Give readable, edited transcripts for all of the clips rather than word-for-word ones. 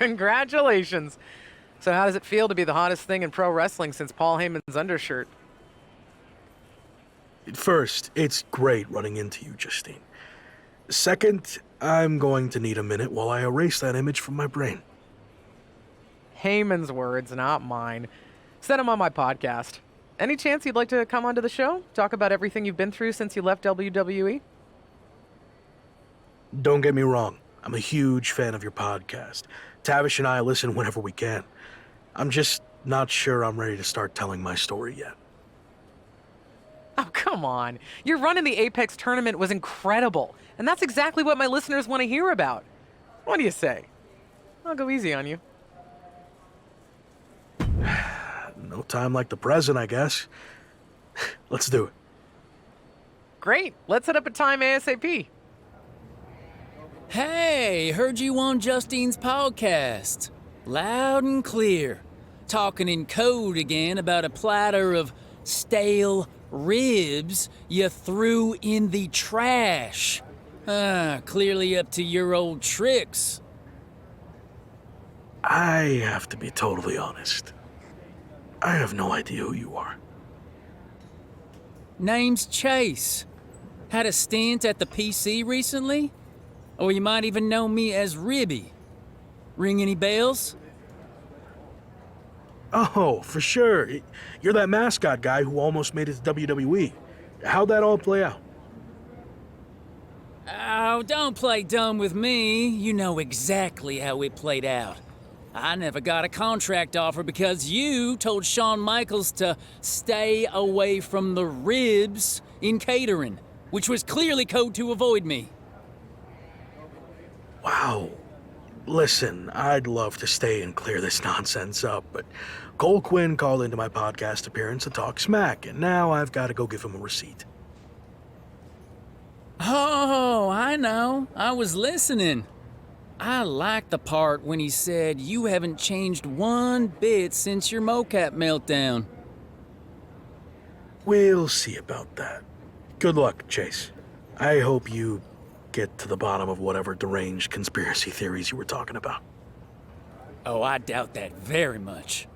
Congratulations. So how does it feel to be the hottest thing in pro wrestling since Paul Heyman's undershirt? First, it's great running into you, Justine. Second, I'm going to need a minute while I erase that image from my brain. Heyman's words, not mine. Said him on my podcast. Any chance you'd like to come onto the show? Talk about everything you've been through since you left WWE? Don't get me wrong, I'm a huge fan of your podcast. Tavish and I listen whenever we can. I'm just not sure I'm ready to start telling my story yet. Oh, come on. Your run in the Apex tournament was incredible, and that's exactly what my listeners want to hear about. What do you say? I'll go easy on you. No time like the present, I guess. Let's do it. Great. Let's set up a time ASAP. Hey, heard you on Justine's podcast. Loud and clear. Talking in code again about a platter of stale ribs you threw in the trash. Clearly up to your old tricks. I have to be totally honest. I have no idea who you are. Name's Chase. Had a stint at the PC recently? Or you might even know me as Ribby. Ring any bells? Oh, for sure. You're that mascot guy who almost made it to WWE. How'd that all play out? Oh, don't play dumb with me. You know exactly how it played out. I never got a contract offer because you told Shawn Michaels to stay away from the ribs in catering, which was clearly code to avoid me. Wow. Listen, I'd love to stay and clear this nonsense up, but Cole Quinn called into my podcast appearance to talk smack, and now I've got to go give him a receipt. Oh, I know. I was listening. I liked the part when he said you haven't changed one bit since your mocap meltdown. We'll see about that. Good luck, Chase. I hope you get to the bottom of whatever deranged conspiracy theories you were talking about. Oh, I doubt that very much.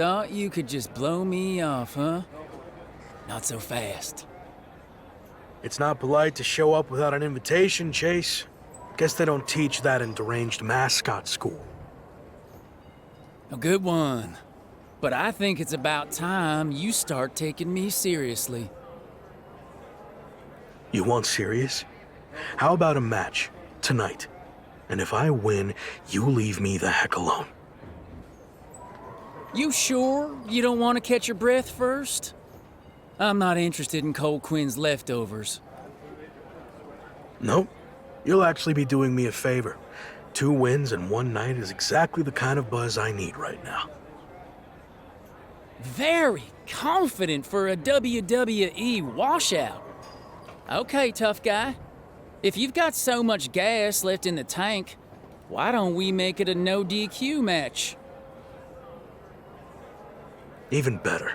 Thought you could just blow me off, huh? Not so fast. It's not polite to show up without an invitation, Chase. Guess they don't teach that in deranged mascot school. A good one. But I think it's about time you start taking me seriously. You want serious? How about a match, tonight? And if I win, you leave me the heck alone. You sure you don't want to catch your breath first? I'm not interested in Cole Quinn's leftovers. Nope. You'll actually be doing me a favor. 2 wins in 1 night is exactly the kind of buzz I need right now. Very confident for a WWE washout. Okay, tough guy. If you've got so much gas left in the tank, why don't we make it a no DQ match? Even better.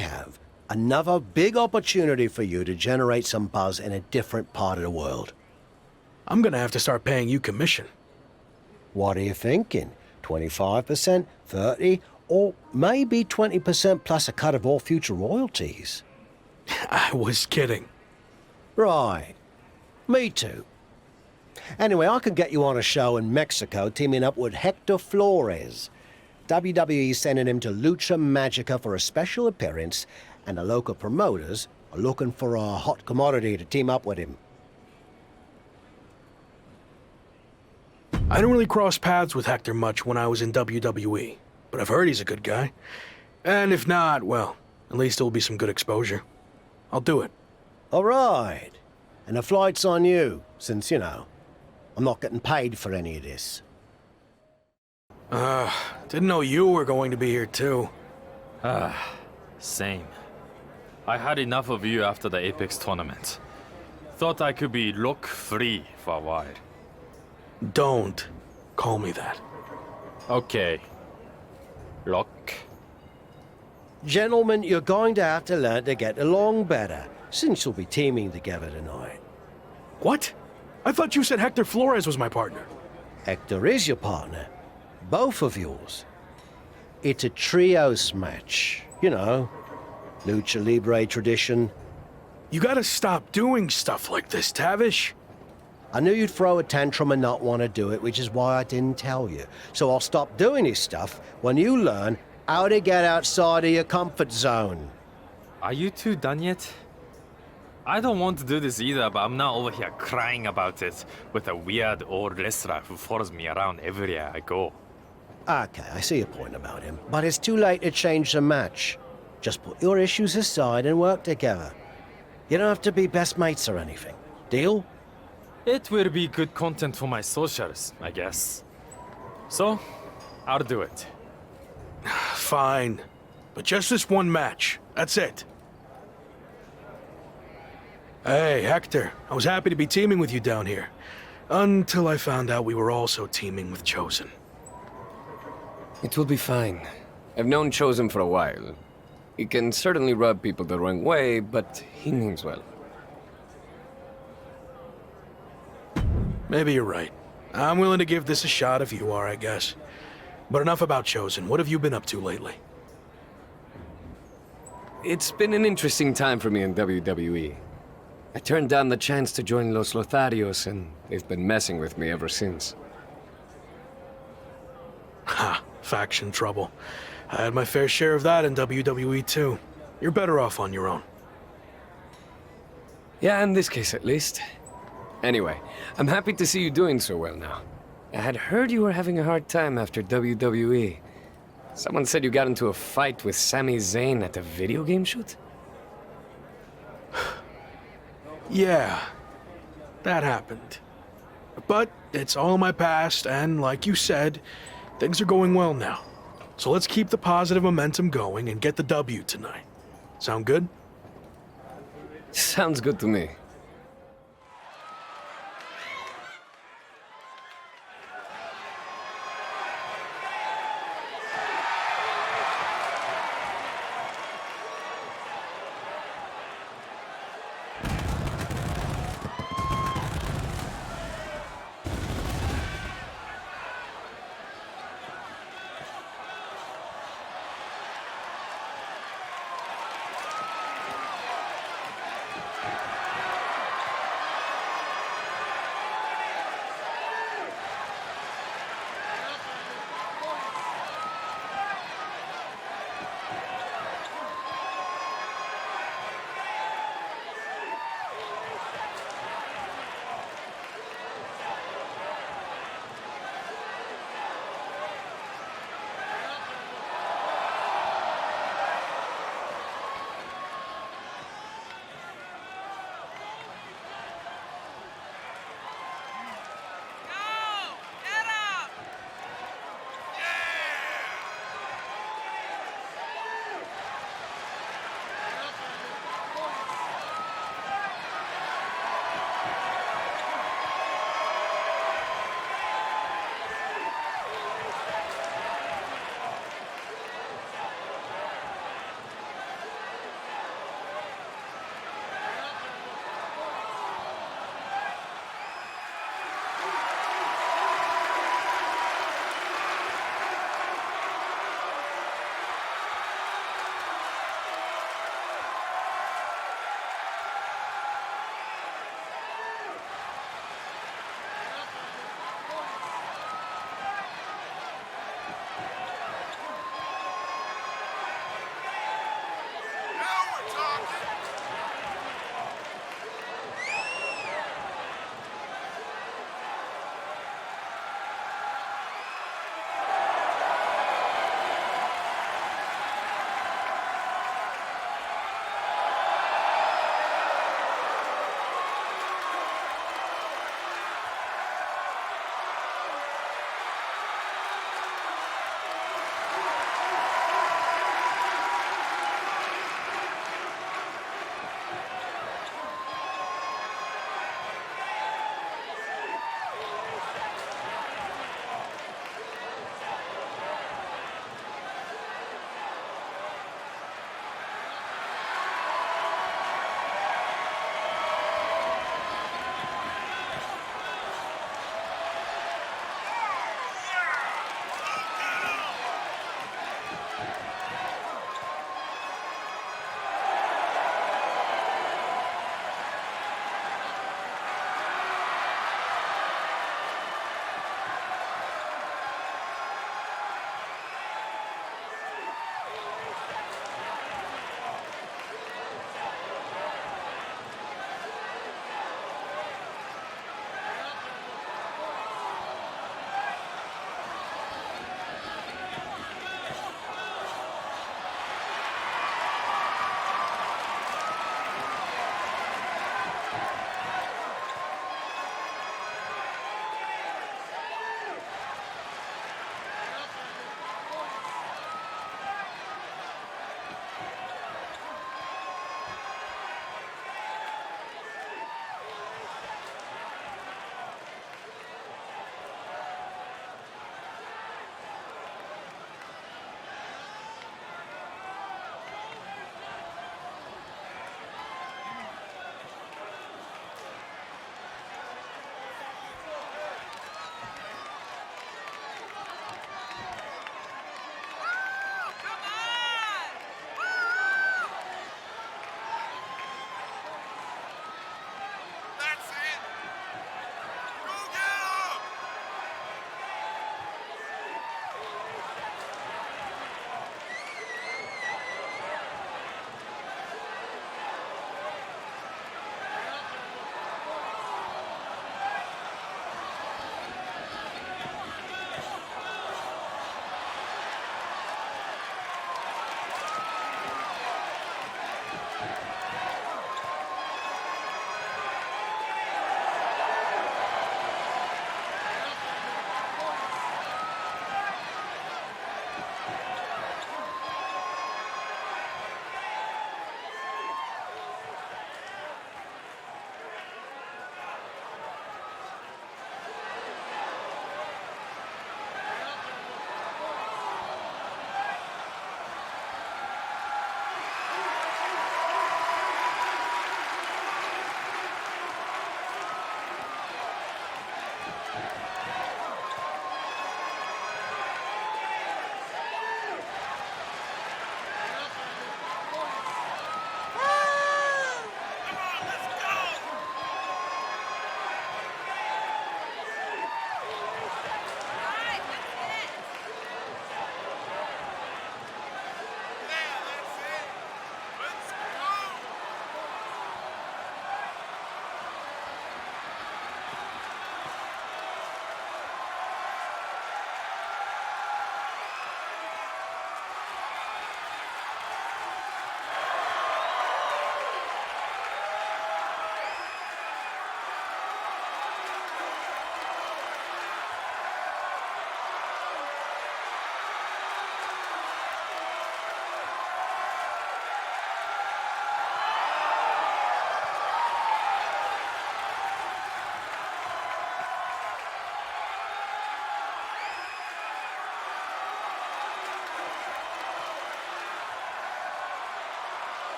have another big opportunity for you to generate some buzz in a different part of the world. I'm gonna have to start paying you commission. What are you thinking? 25%, 30%, or maybe 20% plus a cut of all future royalties? I was kidding. Right. Me too. Anyway, I can get you on a show in Mexico teaming up with Hector Flores. WWE's sending him to Lucha Magica for a special appearance, and the local promoters are looking for a hot commodity to team up with him. I don't really cross paths with Hector much when I was in WWE, but I've heard he's a good guy. And if not, well, at least it'll be some good exposure. I'll do it. All right. And the flight's on you, since, you know, I'm not getting paid for any of this. Didn't know you were going to be here too. Same. I had enough of you after the Apex tournament. Thought I could be look-free for a while. Don't call me that. Okay. Look. Gentlemen, you're going to have to learn to get along better, since you'll be teaming together tonight. What? I thought you said Hector Flores was my partner. Hector is your partner. Both of yours. It's a trios match. You know, Lucha Libre tradition. You gotta stop doing stuff like this, Tavish. I knew you'd throw a tantrum and not want to do it, which is why I didn't tell you. So I'll stop doing this stuff when you learn how to get outside of your comfort zone. Are you two done yet? I don't want to do this either, but I'm not over here crying about it with a weird old wrestler who follows me around everywhere I go. Okay, I see your point about him. But it's too late to change the match. Just put your issues aside and work together. You don't have to be best mates or anything. Deal? It will be good content for my socials, I guess. So, I'll do it. Fine. But just this one match. That's it. Hey, Hector. I was happy to be teaming with you down here. Until I found out we were also teaming with Chosen. It will be fine. I've known Chosen for a while. He can certainly rub people the wrong way, but he means well. Maybe you're right. I'm willing to give this a shot if you are, I guess. But enough about Chosen. What have you been up to lately? It's been an interesting time for me in WWE. I turned down the chance to join Los Lotharios, and they've been messing with me ever since. Ha, faction trouble. I had my fair share of that in WWE too. You're better off on your own. Yeah, in this case at least. Anyway, I'm happy to see you doing so well now. I had heard you were having a hard time after WWE. Someone said you got into a fight with Sami Zayn at a video game shoot? Yeah, that happened. But it's all in my past, and like you said, things are going well now. So let's keep the positive momentum going and get the W tonight. Sound good? Sounds good to me.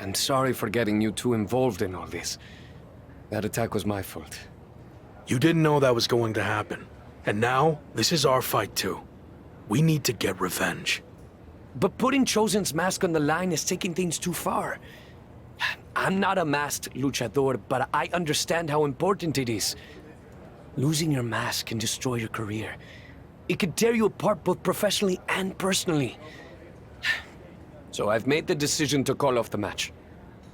I'm sorry for getting you too involved in all this. That attack was my fault. You didn't know that was going to happen. And now, this is our fight too. We need to get revenge. But putting Chosen's mask on the line is taking things too far. I'm not a masked luchador, but I understand how important it is. Losing your mask can destroy your career. It could tear you apart both professionally and personally. So I've made the decision to call off the match.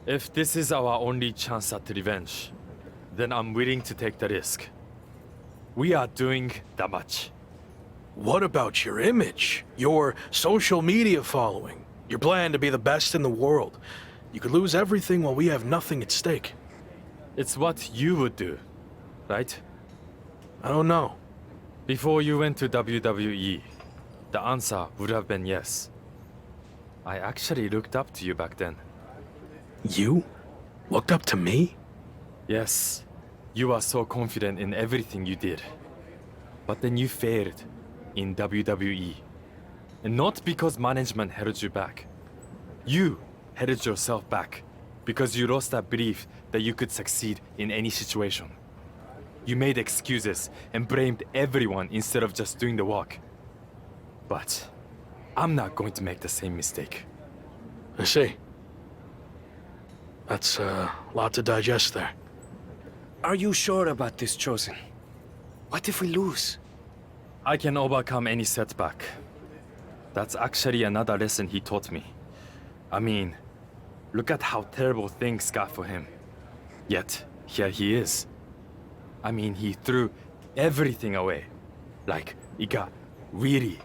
If this is our only chance at revenge, then I'm willing to take the risk. We are doing the match. What about your image? Your social media following? Your plan to be the best in the world? You could lose everything while we have nothing at stake. It's what you would do, right? I don't know. Before you went to WWE, the answer would have been yes. I actually looked up to you back then. You? Looked up to me? Yes, you are so confident in everything you did. But then you failed in WWE. And not because management held you back. You held yourself back because you lost that belief that you could succeed in any situation. You made excuses and blamed everyone instead of just doing the work. But I'm not going to make the same mistake. I see. That's a lot to digest there. Are you sure about this, Chosen? What if we lose? I can overcome any setback. That's actually another lesson he taught me. I mean, look at how terrible things got for him. Yet, here he is. I mean, he threw everything away. Like, it got really,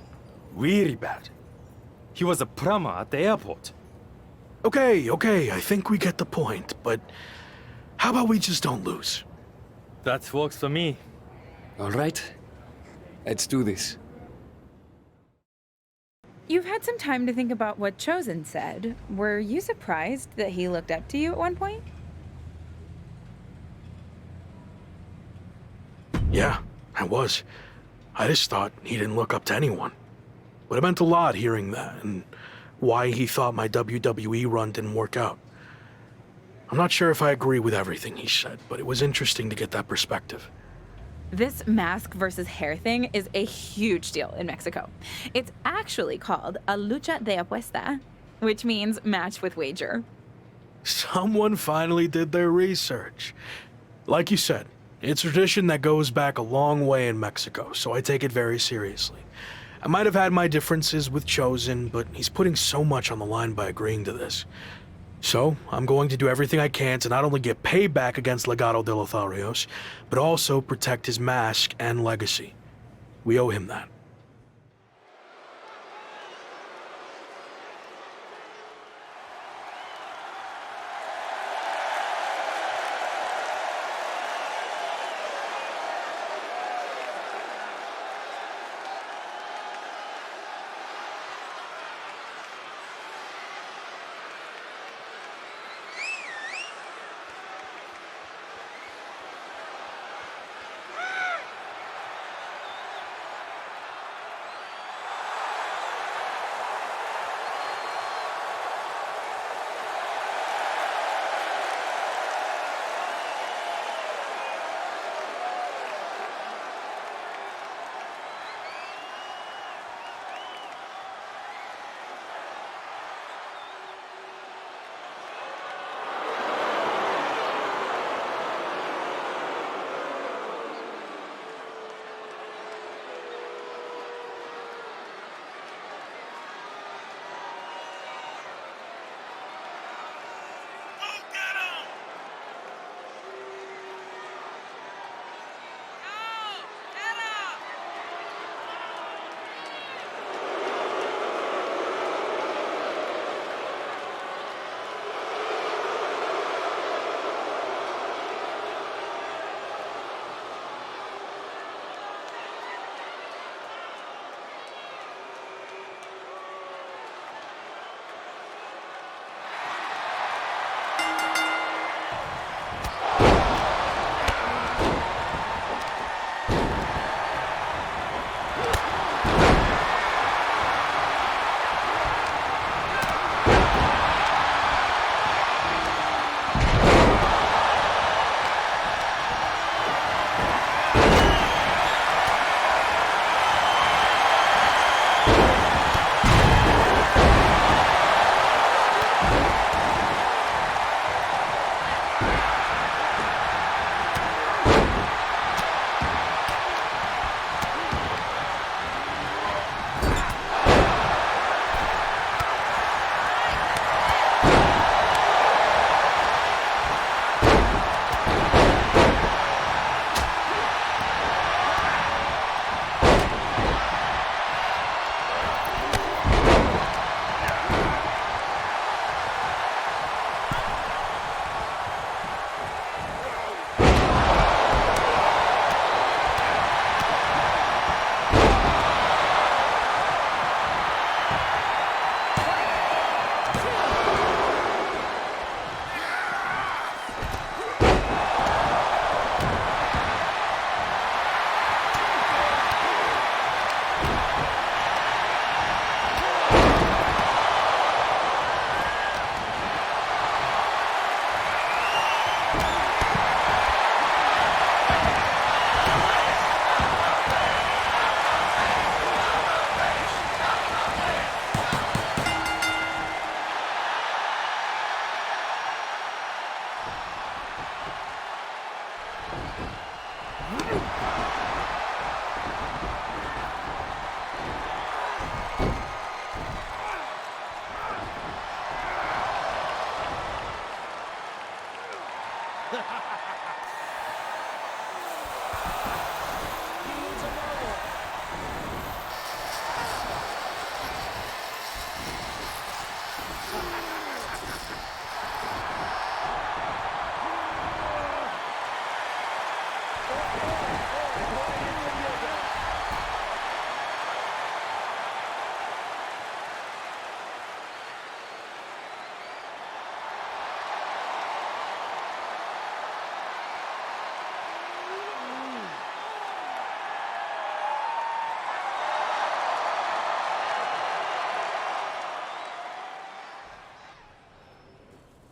really bad. He was a plumber at the airport. Okay, I think we get the point, but how about we just don't lose? That works for me. All right, let's do this. You've had some time to think about what Chosen said. Were you surprised that he looked up to you at one point? Yeah, I was. I just thought he didn't look up to anyone. But it meant a lot hearing that, and why he thought my WWE run didn't work out. I'm not sure if I agree with everything he said, but it was interesting to get that perspective. This mask versus hair thing is a huge deal in Mexico. It's actually called a lucha de apuesta, which means match with wager. Someone finally did their research. Like you said, it's a tradition that goes back a long way in Mexico, so I take it very seriously. I might have had my differences with Chosen, but he's putting so much on the line by agreeing to this. So, I'm going to do everything I can to not only get payback against Legado de Lotharios, but also protect his mask and legacy. We owe him that.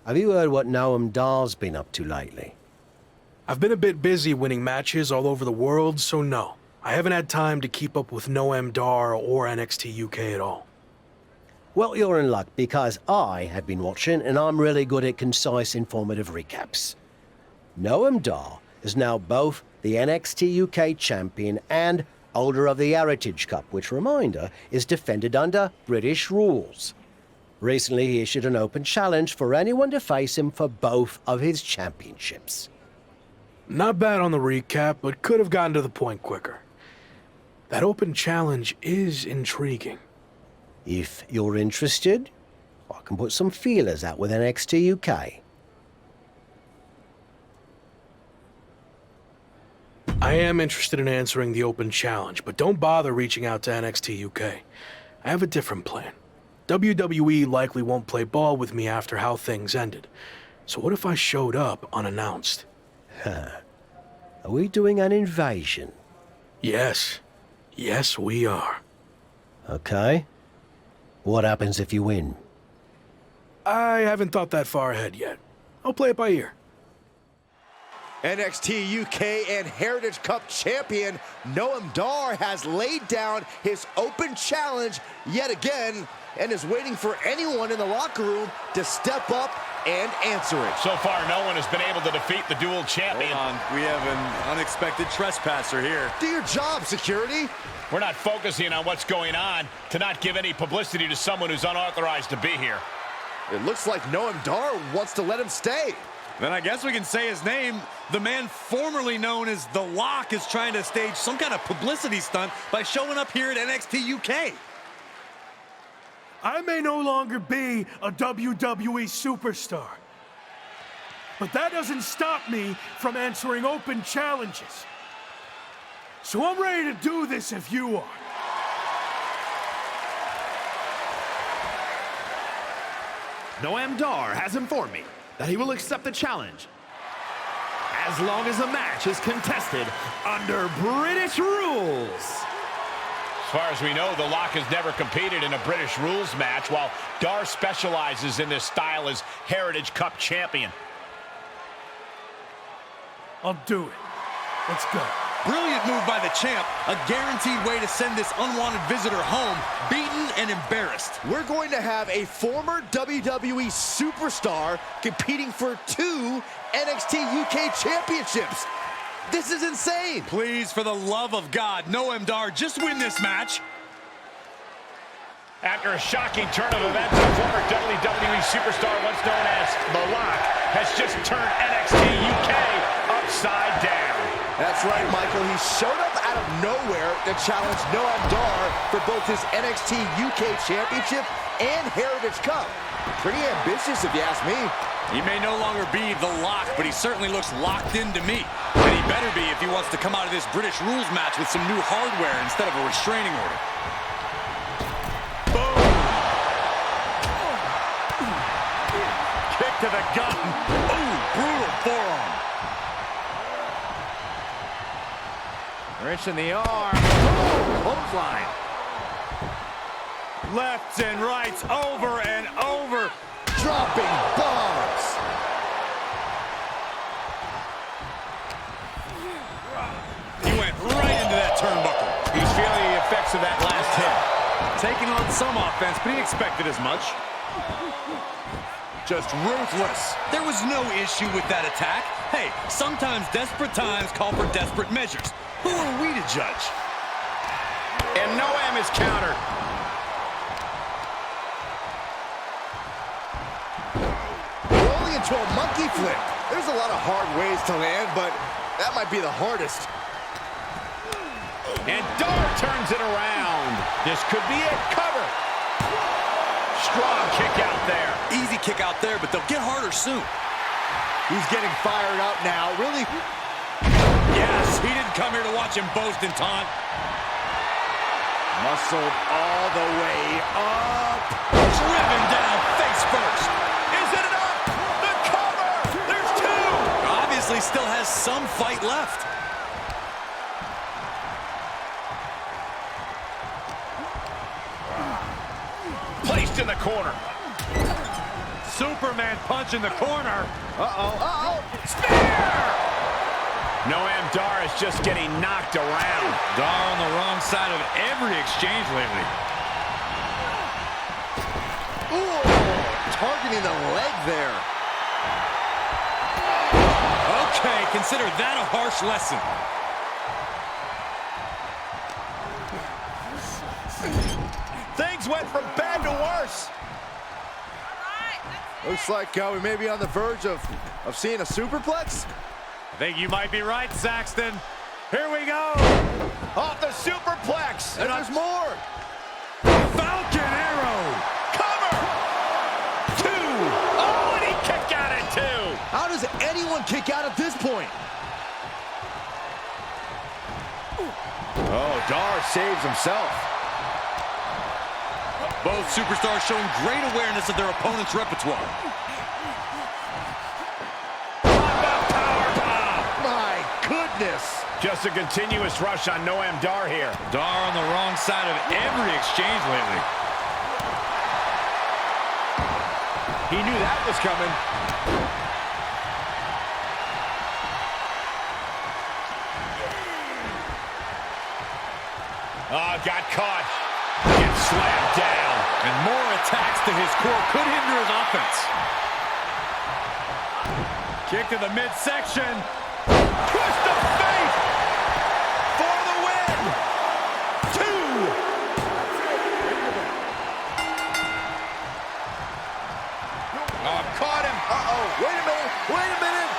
Have you heard what Noam Dar's been up to lately? I've been a bit busy winning matches all over the world, so no. I haven't had time to keep up with Noam Dar or NXT UK at all. Well, you're in luck, because I have been watching, and I'm really good at concise, informative recaps. Noam Dar is now both the NXT UK champion and holder of the Heritage Cup, which, reminder, is defended under British rules. Recently, he issued an open challenge for anyone to face him for both of his championships. Not bad on the recap, but could have gotten to the point quicker. That open challenge is intriguing. If you're interested, I can put some feelers out with NXT UK. I am interested in answering the open challenge, but don't bother reaching out to NXT UK. I have a different plan. WWE likely won't play ball with me after how things ended. So what if I showed up unannounced? Are we doing an invasion? Yes. Yes, we are. Okay. What happens if you win? I haven't thought that far ahead yet. I'll play it by ear. NXT UK and Heritage Cup champion Noam Dar has laid down his open challenge yet again and is waiting for anyone in the locker room to step up and answer it. So far, no one has been able to defeat the dual champion. Hold on, we have an unexpected trespasser here. Do your job, security. We're not focusing on what's going on to not give any publicity to someone who's unauthorized to be here. It looks like Noam Dar wants to let him stay. Then I guess we can say his name. The man formerly known as The Lock is trying to stage some kind of publicity stunt by showing up here at NXT UK. I may no longer be a WWE superstar, but that doesn't stop me from answering open challenges. So I'm ready to do this if you are. Noam Dar has informed me that he will accept the challenge as long as the match is contested under British rules. As far as we know, The Lock has never competed in a British rules match, while Dar specializes in this style as Heritage Cup champion. I'll do it. Let's go. Brilliant move by the champ. A guaranteed way to send this unwanted visitor home, beaten and embarrassed. We're going to have a former WWE superstar competing for 2 NXT UK championships. This is insane. Please, for the love of God, Noam Dar, just win this match. After a shocking turn of events, a former WWE superstar once known as The Lock has just turned NXT UK upside down. That's right, Michael. He showed up out of nowhere to challenge Noam Dar for both his NXT UK Championship and Heritage Cup. Pretty ambitious, if you ask me. He may no longer be The Lock, but he certainly looks locked into me. And he better be if he wants to come out of this British rules match with some new hardware instead of a restraining order. Boom! Kick to the gut. Ooh, brutal forearm. Wrench in the arm. Clothesline. Lefts and rights over and over. Dropping bombs. He went right into that turnbuckle. He's feeling the effects of that last hit. Taking on some offense, but he expected as much. Just ruthless. There was no issue with that attack. Hey, sometimes desperate times call for desperate measures. Who are we to judge? And Noam is countered. Rolling into a monkey flip. There's a lot of hard ways to land, but that might be the hardest. And Dar turns it around. This could be it. Cover. Strong kick out there. Easy kick out there, but they'll get harder soon. He's getting fired up now. Really? Yes, he didn't come here to watch him boast and taunt. Muscled all the way up. Driven down face first. Is it enough? The cover. There's 2. Obviously still has some fight left. Placed in the corner. Superman punch in the corner. Uh-oh. Spear! Noam Dar is just getting knocked around. Dar on the wrong side of every exchange lately. Ooh, targeting the leg there. Okay, consider that a harsh lesson. Things went from bad to worse. Looks like we may be on the verge of seeing a superplex. I think you might be right, Saxton. Here we go. Off the superplex. And there's more. Falcon Arrow. Cover. 2. Oh, and he kicked out at 2. How does anyone kick out at this point? Oh, Dar saves himself. Both superstars showing great awareness of their opponent's repertoire. My goodness. Just a continuous rush on Noam Dar here. Dar on the wrong side of every exchange lately. He knew that was coming. Oh, got caught. Gets slammed down. And more attacks to his core could hinder his offense. Kick to the midsection. Twist of fate for the win. 2. Oh, caught him. Uh-oh. Wait a minute. Wait a minute.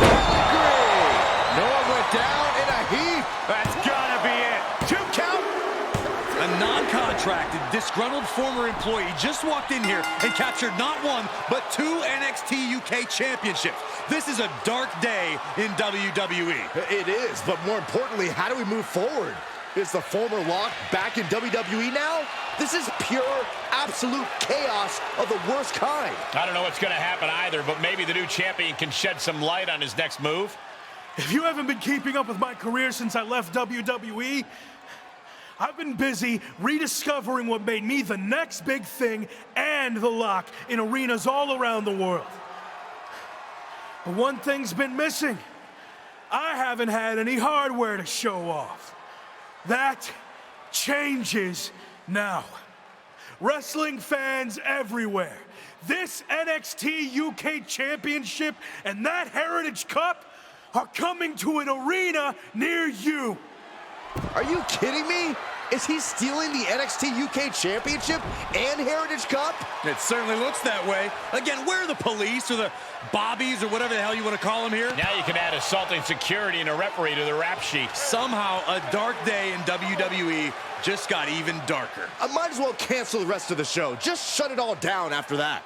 Pedigree. Noah went down in a heap. That's gotta be it. 2 count. A non-contracted, disgruntled former employee just walked in here and captured not 1, but 2 NXT UK championships. This is a dark day in WWE. It is, but more importantly, how do we move forward? Is the former Lock back in WWE now? This is pure, absolute chaos of the worst kind. I don't know what's going to happen either, but maybe the new champion can shed some light on his next move. If you haven't been keeping up with my career since I left WWE, I've been busy rediscovering what made me the next big thing and the Lock in arenas all around the world. But one thing's been missing. I haven't had any hardware to show off. That changes now. Wrestling fans everywhere, this NXT UK Championship and that Heritage Cup are coming to an arena near you. Are you kidding me? Is he stealing the NXT UK Championship and Heritage Cup? It certainly looks that way. Again, where are the police or the bobbies or whatever the hell you want to call them here? Now you can add assaulting security and a referee to the rap sheet. Somehow, a dark day in WWE just got even darker. I might as well cancel the rest of the show. Just shut it all down after that.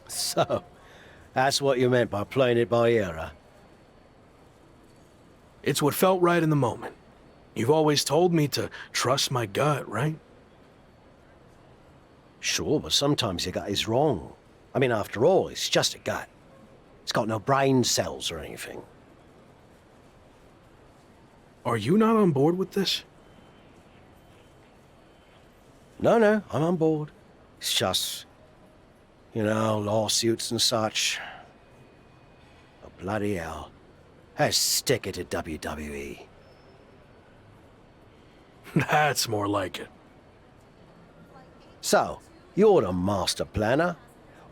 So, that's what you meant by playing it by ear, huh? It's what felt right in the moment. You've always told me to trust my gut, right? Sure, but sometimes your gut is wrong. I mean, after all, it's just a gut. It's got no brain cells or anything. Are you not on board with this? No, I'm on board. It's just, you know, lawsuits and such. Oh, bloody hell. Let's stick it to WWE. That's more like it. So, you're the master planner.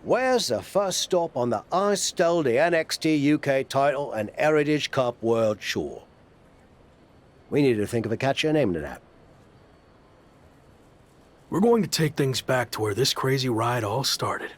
Where's the first stop on the I stole the NXT UK title and Heritage Cup World Tour? We need to think of a catchier name to that. We're going to take things back to where this crazy ride all started.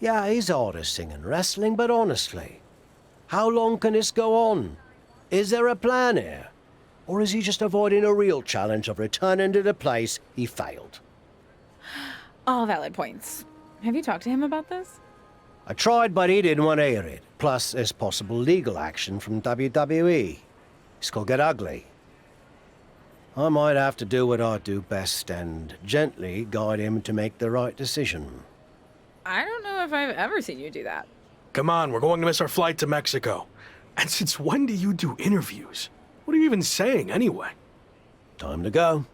Yeah, he's artisting and wrestling, but honestly, how long can this go on? Is there a plan here? Or is he just avoiding a real challenge of returning to the place he failed? All valid points. Have you talked to him about this? I tried, but he didn't want to hear it. Plus, there's possible legal action from WWE. This could get ugly. I might have to do what I do best and gently guide him to make the right decision. I don't know if I've ever seen you do that. Come on, we're going to miss our flight to Mexico. And since when do you do interviews? What are you even saying, anyway? Time to go.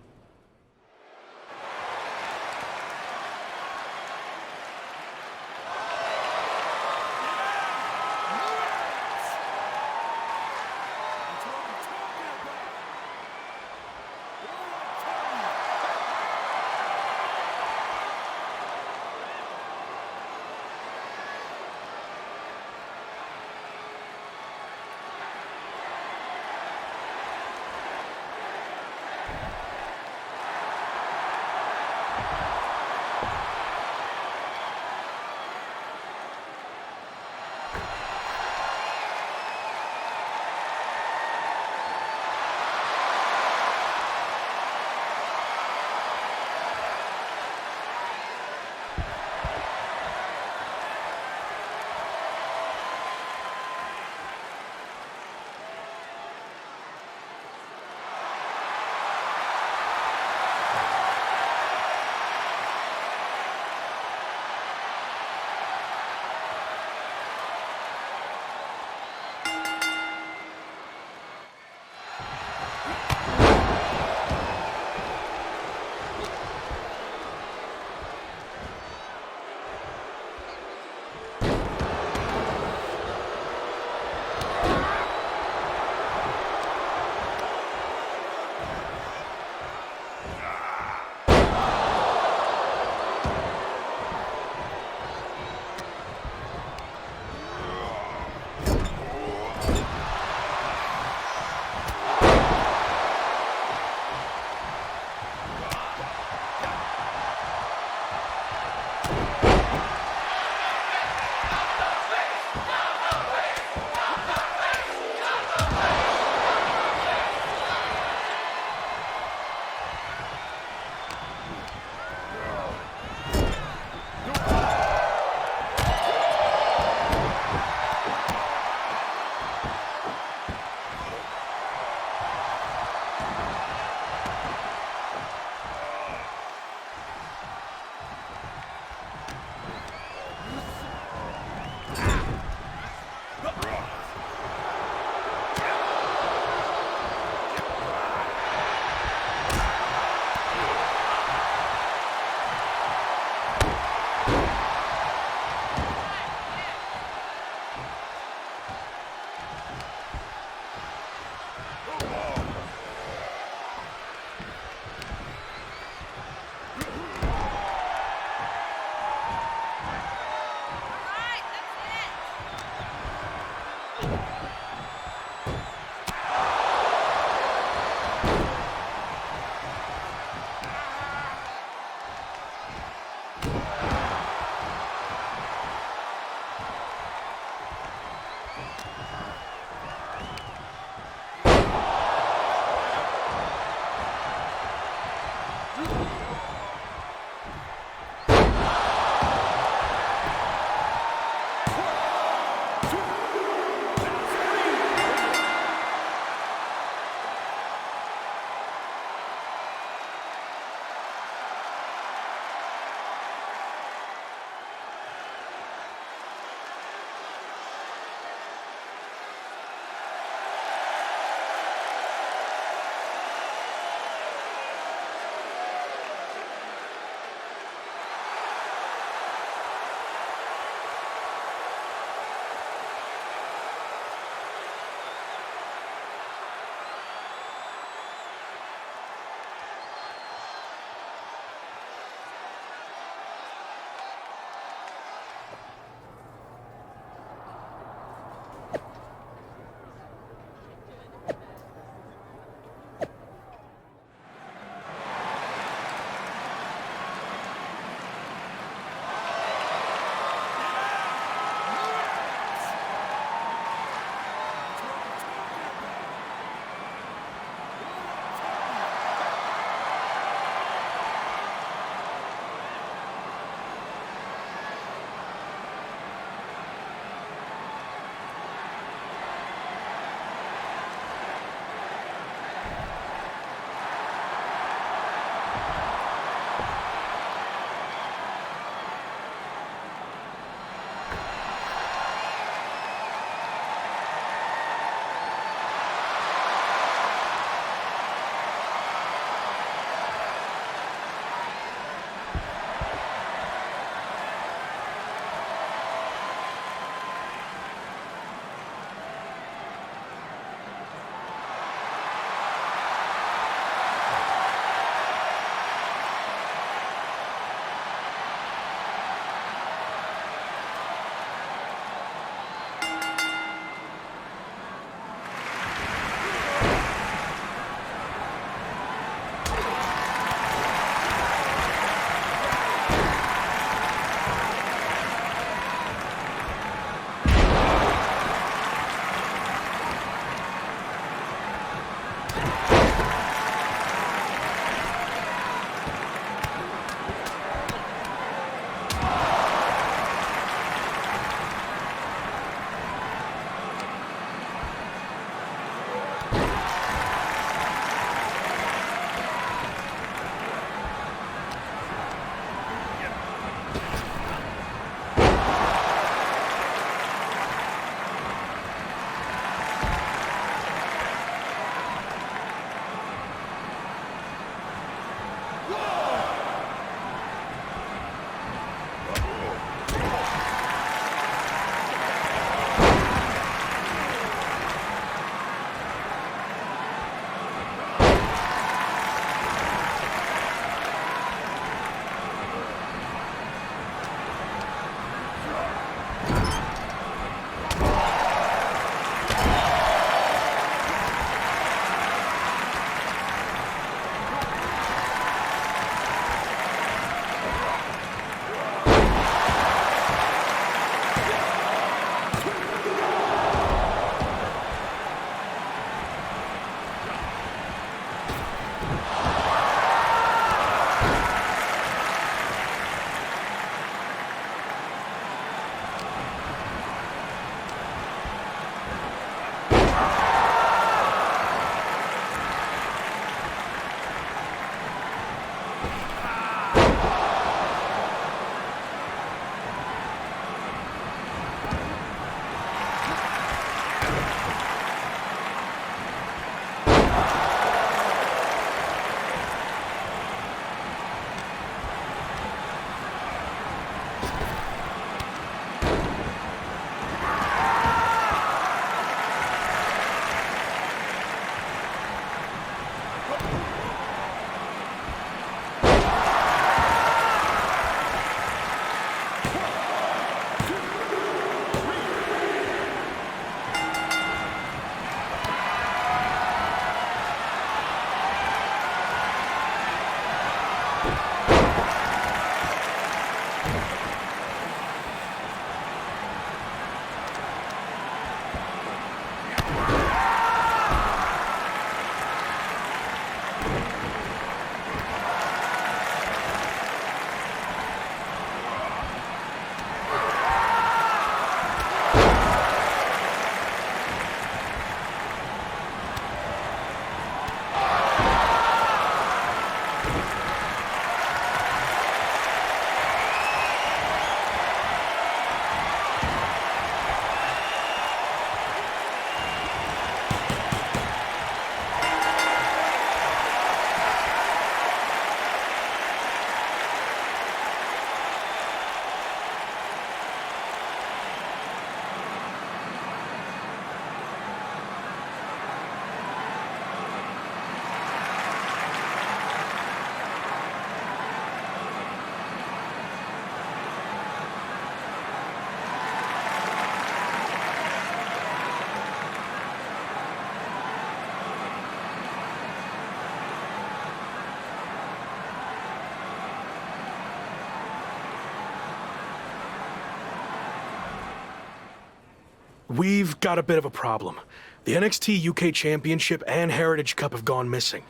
We've got a bit of a problem. The NXT UK Championship and Heritage Cup have gone missing.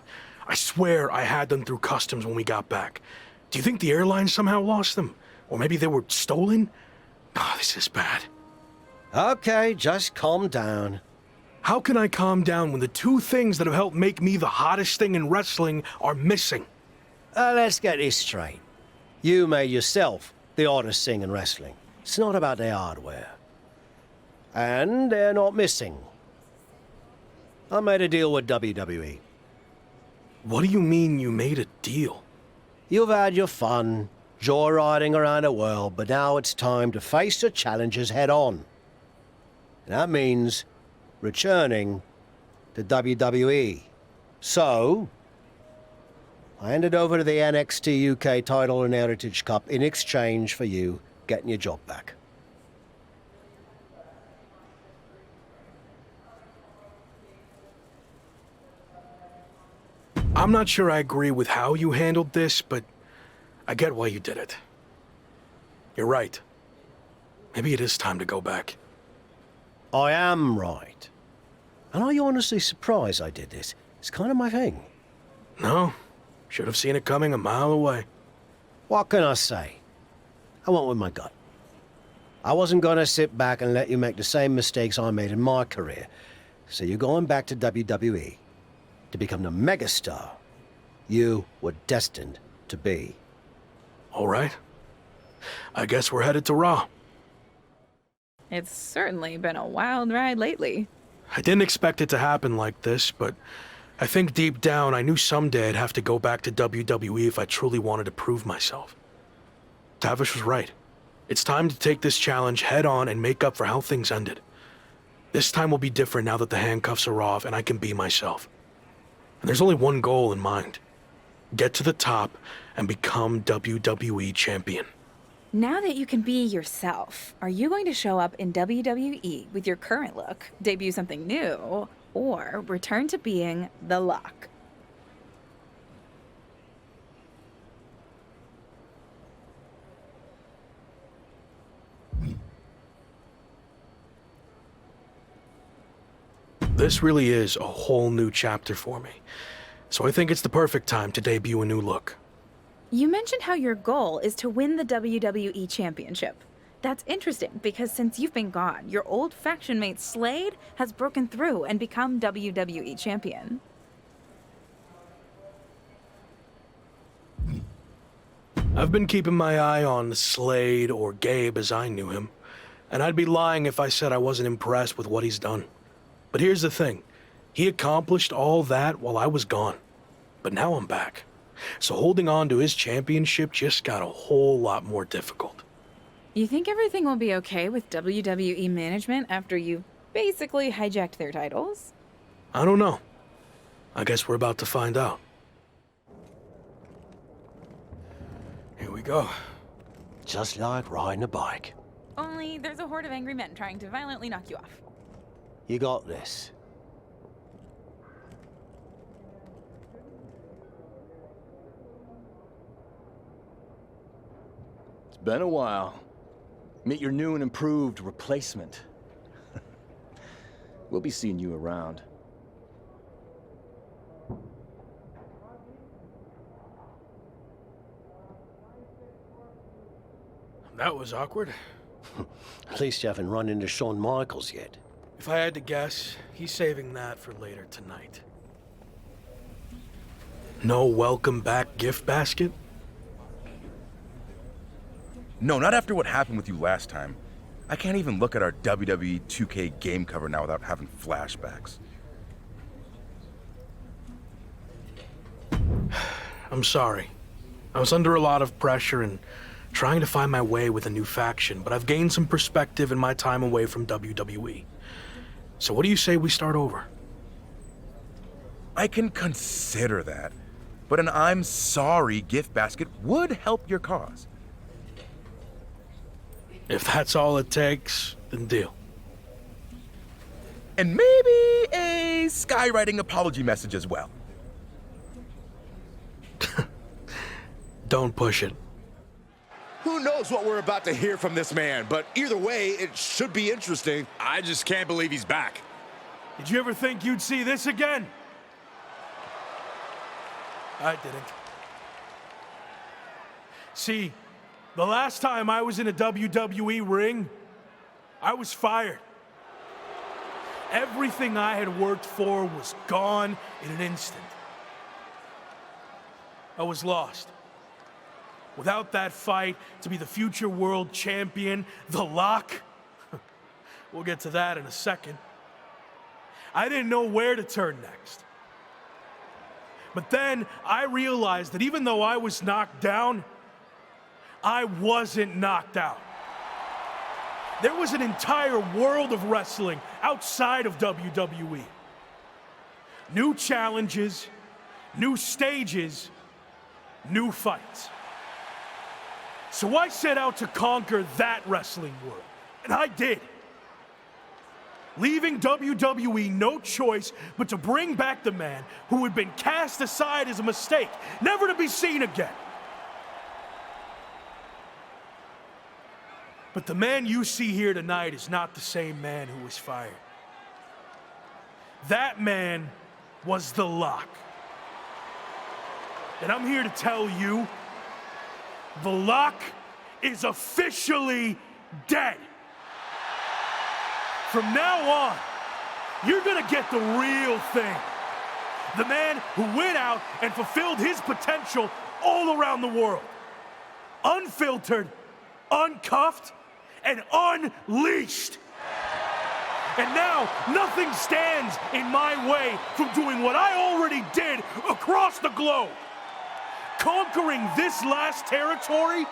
I swear I had them through customs when we got back. Do you think the airline somehow lost them? Or maybe they were stolen? Oh, this is bad. Okay, just calm down. How can I calm down when the two things that have helped make me the hottest thing in wrestling are missing? Let's get this straight. You made yourself the hottest thing in wrestling. It's not about their hardware. And they're not missing. I made a deal with WWE. What do you mean you made a deal? You've had your fun, joyriding around the world, but now it's time to face the challenges head on. And that means returning to WWE. So, I handed over to the NXT UK title and Heritage Cup in exchange for you getting your job back. I'm not sure I agree with how you handled this, but I get why you did it. You're right. Maybe it is time to go back. I am right. And are you honestly surprised I did this? It's kind of my thing. No, should have seen it coming a mile away. What can I say? I went with my gut. I wasn't gonna sit back and let you make the same mistakes I made in my career. So you're going back to WWE to become the megastar you were destined to be. All right. I guess we're headed to Raw. It's certainly been a wild ride lately. I didn't expect it to happen like this, but I think deep down I knew someday I'd have to go back to WWE if I truly wanted to prove myself. Tavish was right. It's time to take this challenge head on and make up for how things ended. This time will be different now that the handcuffs are off and I can be myself. And there's only one goal in mind. Get to the top and become WWE champion. Now that you can be yourself, are you going to show up in WWE with your current look, debut something new, or return to being the Lock? This really is a whole new chapter for me. So I think it's the perfect time to debut a new look. You mentioned how your goal is to win the WWE Championship. That's interesting because since you've been gone, your old faction mate Slade has broken through and become WWE Champion. I've been keeping my eye on Slade, or Gabe as I knew him, and I'd be lying if I said I wasn't impressed with what he's done. But here's the thing. He accomplished all that while I was gone. But now I'm back. So holding on to his championship just got a whole lot more difficult. You think everything will be okay with WWE management after you basically hijacked their titles? I don't know. I guess we're about to find out. Here we go. Just like riding a bike. Only there's a horde of angry men trying to violently knock you off. You got this. It's been a while. Meet your new and improved replacement. We'll be seeing you around. That was awkward. At least you haven't run into Shawn Michaels yet. If I had to guess, he's saving that for later tonight. No welcome back gift basket? No, not after what happened with you last time. I can't even look at our WWE 2K game cover now without having flashbacks. I'm sorry. I was under a lot of pressure and trying to find my way with a new faction, but I've gained some perspective in my time away from WWE. So what do you say we start over? I can consider that, but an I'm sorry gift basket would help your cause. If that's all it takes, then deal. And maybe a skywriting apology message as well. Don't push it. Who knows what we're about to hear from this man, but either way, it should be interesting. I just can't believe he's back. Did you ever think you'd see this again? I didn't. See, the last time I was in a WWE ring, I was fired. Everything I had worked for was gone in an instant. I was lost. Without that fight to be the future world champion, The Lock, we'll get to that in a second. I didn't know where to turn next. But then I realized that even though I was knocked down, I wasn't knocked out. There was an entire world of wrestling outside of WWE. New challenges, new stages, new fights. So I set out to conquer that wrestling world, and I did. Leaving WWE no choice but to bring back the man who had been cast aside as a mistake, never to be seen again. But the man you see here tonight is not the same man who was fired. That man was The Lock. And I'm here to tell you, The Lock is officially dead. From now on, you're gonna get the real thing. The man who went out and fulfilled his potential all around the world. Unfiltered, uncuffed, and unleashed. And now, nothing stands in my way from doing what I already did across the globe. Conquering this last territory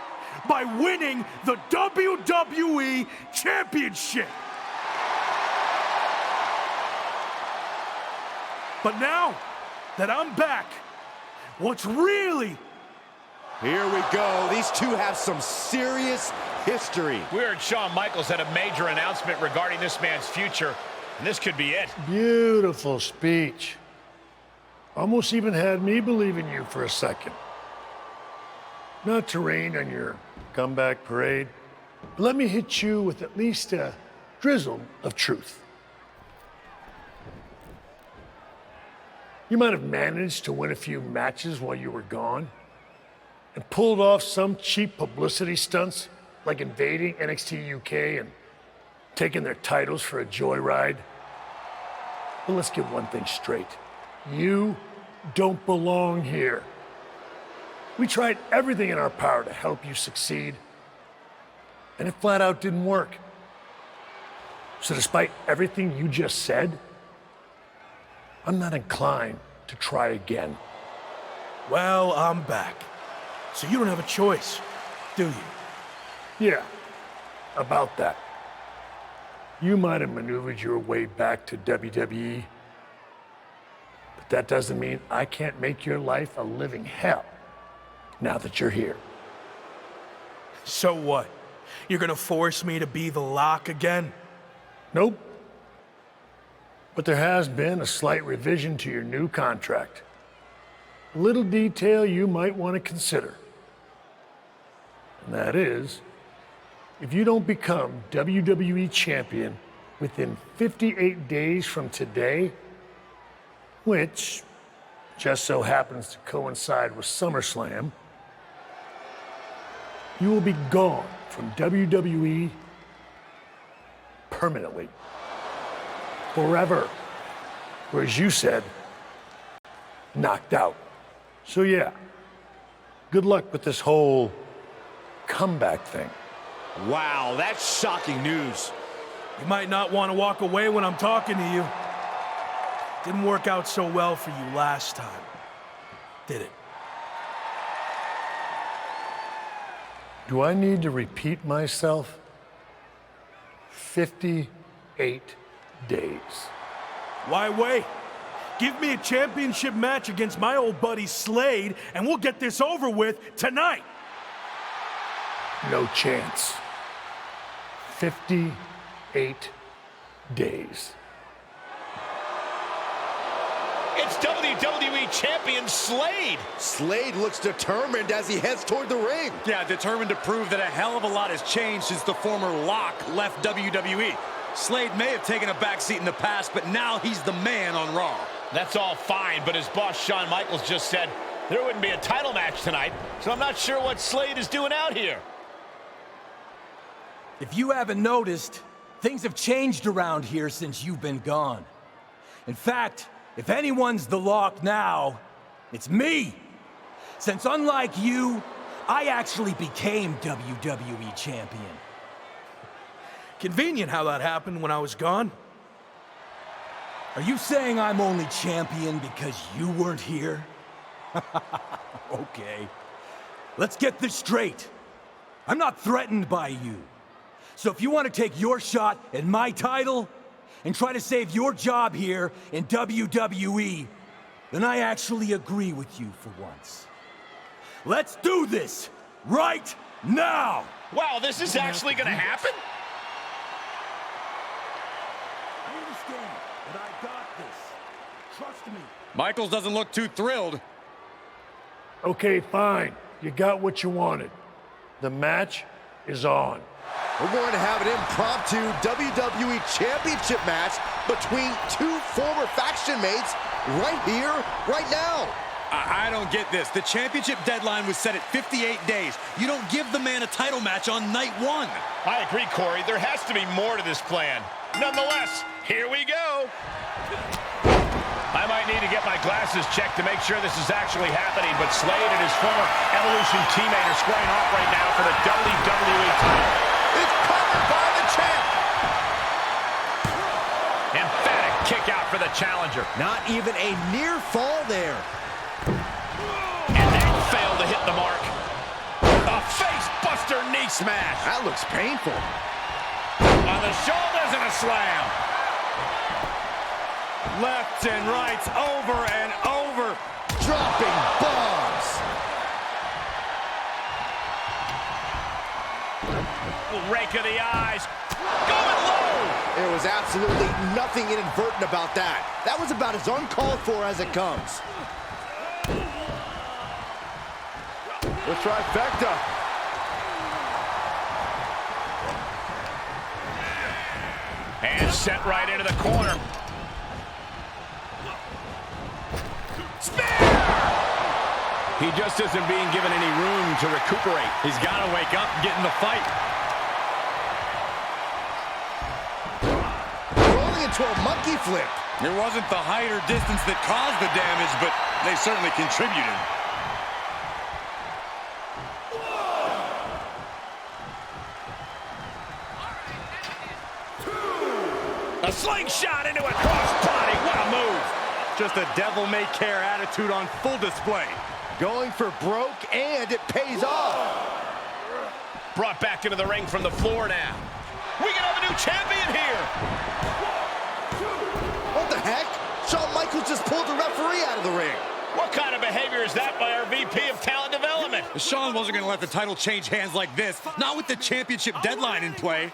by winning the WWE Championship. But now that I'm back, what's really... Here we go. These two have some serious history. We heard Shawn Michaels had a major announcement regarding this man's future, and this could be it. Beautiful speech. Almost even had me believe in you for a second. Not to rain on your comeback parade, but let me hit you with at least a drizzle of truth. You might have managed to win a few matches while you were gone, and pulled off some cheap publicity stunts, like invading NXT UK and taking their titles for a joyride. But let's get one thing straight. You don't belong here. We tried everything in our power to help you succeed, and it flat out didn't work. So despite everything you just said, I'm not inclined to try again. Well, I'm back. So you don't have a choice, do you? Yeah, about that. You might have maneuvered your way back to WWE, but that doesn't mean I can't make your life a living hell now that you're here. So what? You're gonna force me to be The Lock again? Nope. But there has been a slight revision to your new contract. A little detail you might want to consider. And that is, if you don't become WWE champion within 58 days from today, which just so happens to coincide with SummerSlam, you will be gone from WWE permanently. Forever. Or as you said, knocked out. So yeah, good luck with this whole comeback thing. Wow, that's shocking news. You might not want to walk away when I'm talking to you. Didn't work out so well for you last time, did it? Do I need to repeat myself? 58 days. Why wait? Give me a championship match against my old buddy Slade, and we'll get this over with tonight. No chance. 58 days. It's WWE WWE Champion Slade. Slade looks determined as he heads toward the ring. Yeah, determined to prove that a hell of a lot has changed since the former Lock left WWE. Slade may have taken a backseat in the past, but now he's the man on Raw. That's all fine, but as boss Shawn Michaels just said, there wouldn't be a title match tonight, so I'm not sure what Slade is doing out here. If you haven't noticed, things have changed around here since you've been gone. In fact, if anyone's the Lock now, it's me. Since unlike you, I actually became WWE Champion. Convenient how that happened when I was gone. Are you saying I'm only champion because you weren't here? Okay. Let's get this straight. I'm not threatened by you. So if you want to take your shot at my title and try to save your job here in WWE, then I actually agree with you for once. Let's do this right now! Wow, this is actually going to happen? I understand, but I got this. Trust me. Michaels doesn't look too thrilled. Okay, fine. You got what you wanted. The match is on. We're going to have an impromptu WWE Championship match between two former faction mates right here, right now. I don't get this. The championship deadline was set at 58 days. You don't give the man a title match on night one. I agree, Corey. There has to be more to this plan. Nonetheless, here we go. I might need to get my glasses checked to make sure this is actually happening, but Slade and his former Evolution teammate are squaring off right now for the WWE title. It's covered by the champ. Emphatic kick out for the challenger. Not even a near fall there. And they fail to hit the mark. A face buster knee smash. That looks painful. On the shoulders and a slam. Left and rights over and over. Dropping bombs. Rake of the eyes. Going low. There was absolutely nothing inadvertent about that. That was about as uncalled for as it comes. The trifecta. And sent right into the corner. Spear! He just isn't being given any room to recuperate. He's got to wake up and get in the fight. Rolling into a monkey flip. It wasn't the height or distance that caused the damage, but they certainly contributed. A slingshot into a crossbody. What a move. Just a devil-may-care attitude on full display. Going for broke, and it pays off. Brought back into the ring from the floor now. We can have a new champion here. What the heck? Shawn Michaels just pulled the referee out of the ring. What kind of behavior is that by our VP of Talent Development? Shawn wasn't going to let the title change hands like this, not with the championship deadline in play.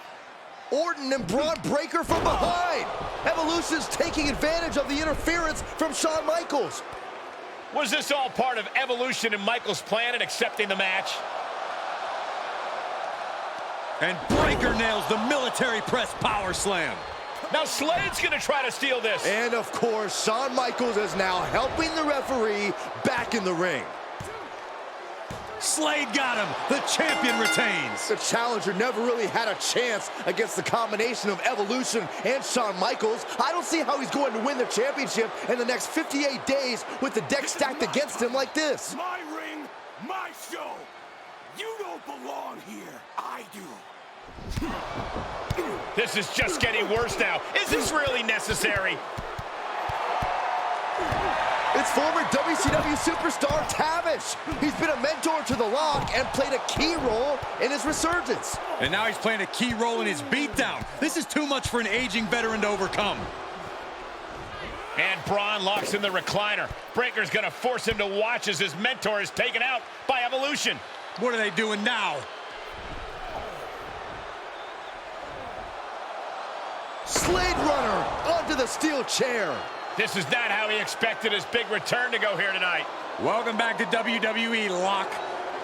Orton and Braun Breaker from behind. Evolution's taking advantage of the interference from Shawn Michaels. Was this all part of Evolution and Michaels' plan in accepting the match? And Breaker nails the military press power slam. Now Slade's gonna try to steal this. And of course, Shawn Michaels is now helping the referee back in the ring. Slade got him. The champion retains. The challenger never really had a chance against the combination of Evolution and Shawn Michaels. I don't see how he's going to win the championship in the next 58 days with the deck stacked against him like this. My ring, my show. You don't belong here. I do. This is just getting worse now. Is this really necessary? It's former WCW superstar Tavish. He's been a mentor to the Lock and played a key role in his resurgence. And now he's playing a key role in his beatdown. This is too much for an aging veteran to overcome. And Braun locks in the recliner. Breaker's gonna force him to watch as his mentor is taken out by Evolution. What are they doing now? Slade Runner onto the steel chair. This is not how he expected his big return to go here tonight. Welcome back to WWE, Locke.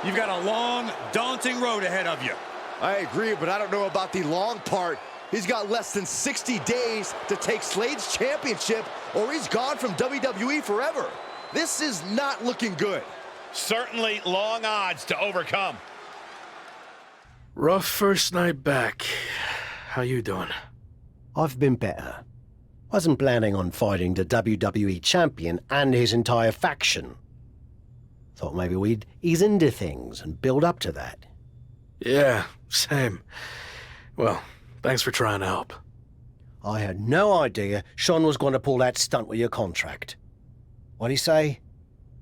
You've got a long, daunting road ahead of you. I agree, but I don't know about the long part. He's got less than 60 days to take Slade's championship, or he's gone from WWE forever. This is not looking good. Certainly long odds to overcome. Rough first night back. How you doing? I've been better. Wasn't planning on fighting the WWE champion and his entire faction. Thought maybe we'd ease into things and build up to that. Yeah, same. Well, thanks for trying to help. I had no idea Sean was going to pull that stunt with your contract. What'd he say?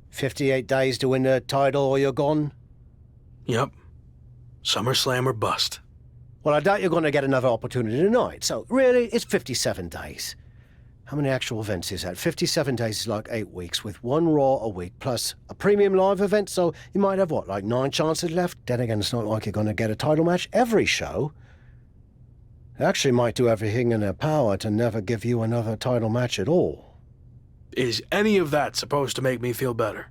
58 days to win the title or you're gone? Yep. SummerSlam or bust. Well, I doubt you're going to get another opportunity tonight, so really, it's 57 days. How many actual events is that? 57 days is like 8 weeks, with one Raw a week, plus a premium live event, so you might have, what, like 9 chances left? Then again, it's not like you're going to get a title match every show. They actually might do everything in their power to never give you another title match at all. Is any of that supposed to make me feel better?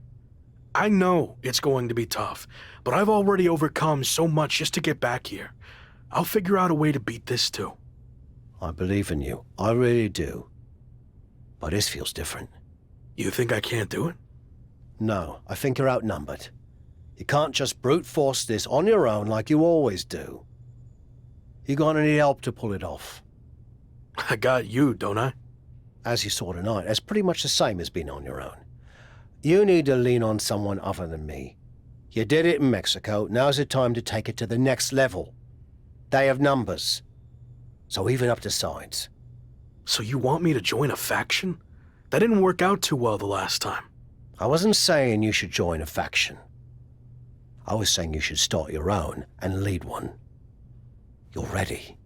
I know it's going to be tough, but I've already overcome so much just to get back here. I'll figure out a way to beat this too. I believe in you. I really do. But this feels different. You think I can't do it? No, I think you're outnumbered. You can't just brute force this on your own like you always do. You're gonna need help to pull it off. I got you, don't I? As you saw tonight, that's pretty much the same as being on your own. You need to lean on someone other than me. You did it in Mexico, now's the time to take it to the next level. They have numbers. So even up the sides. So you want me to join a faction? That didn't work out too well the last time. I wasn't saying you should join a faction. I was saying you should start your own and lead one. You're ready.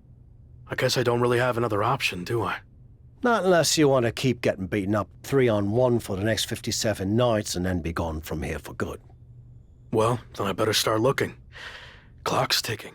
I guess I don't really have another option, do I? Not unless you want to keep getting beaten up 3-on-1 for the next 57 nights and then be gone from here for good. Well, then I better start looking. Clock's ticking.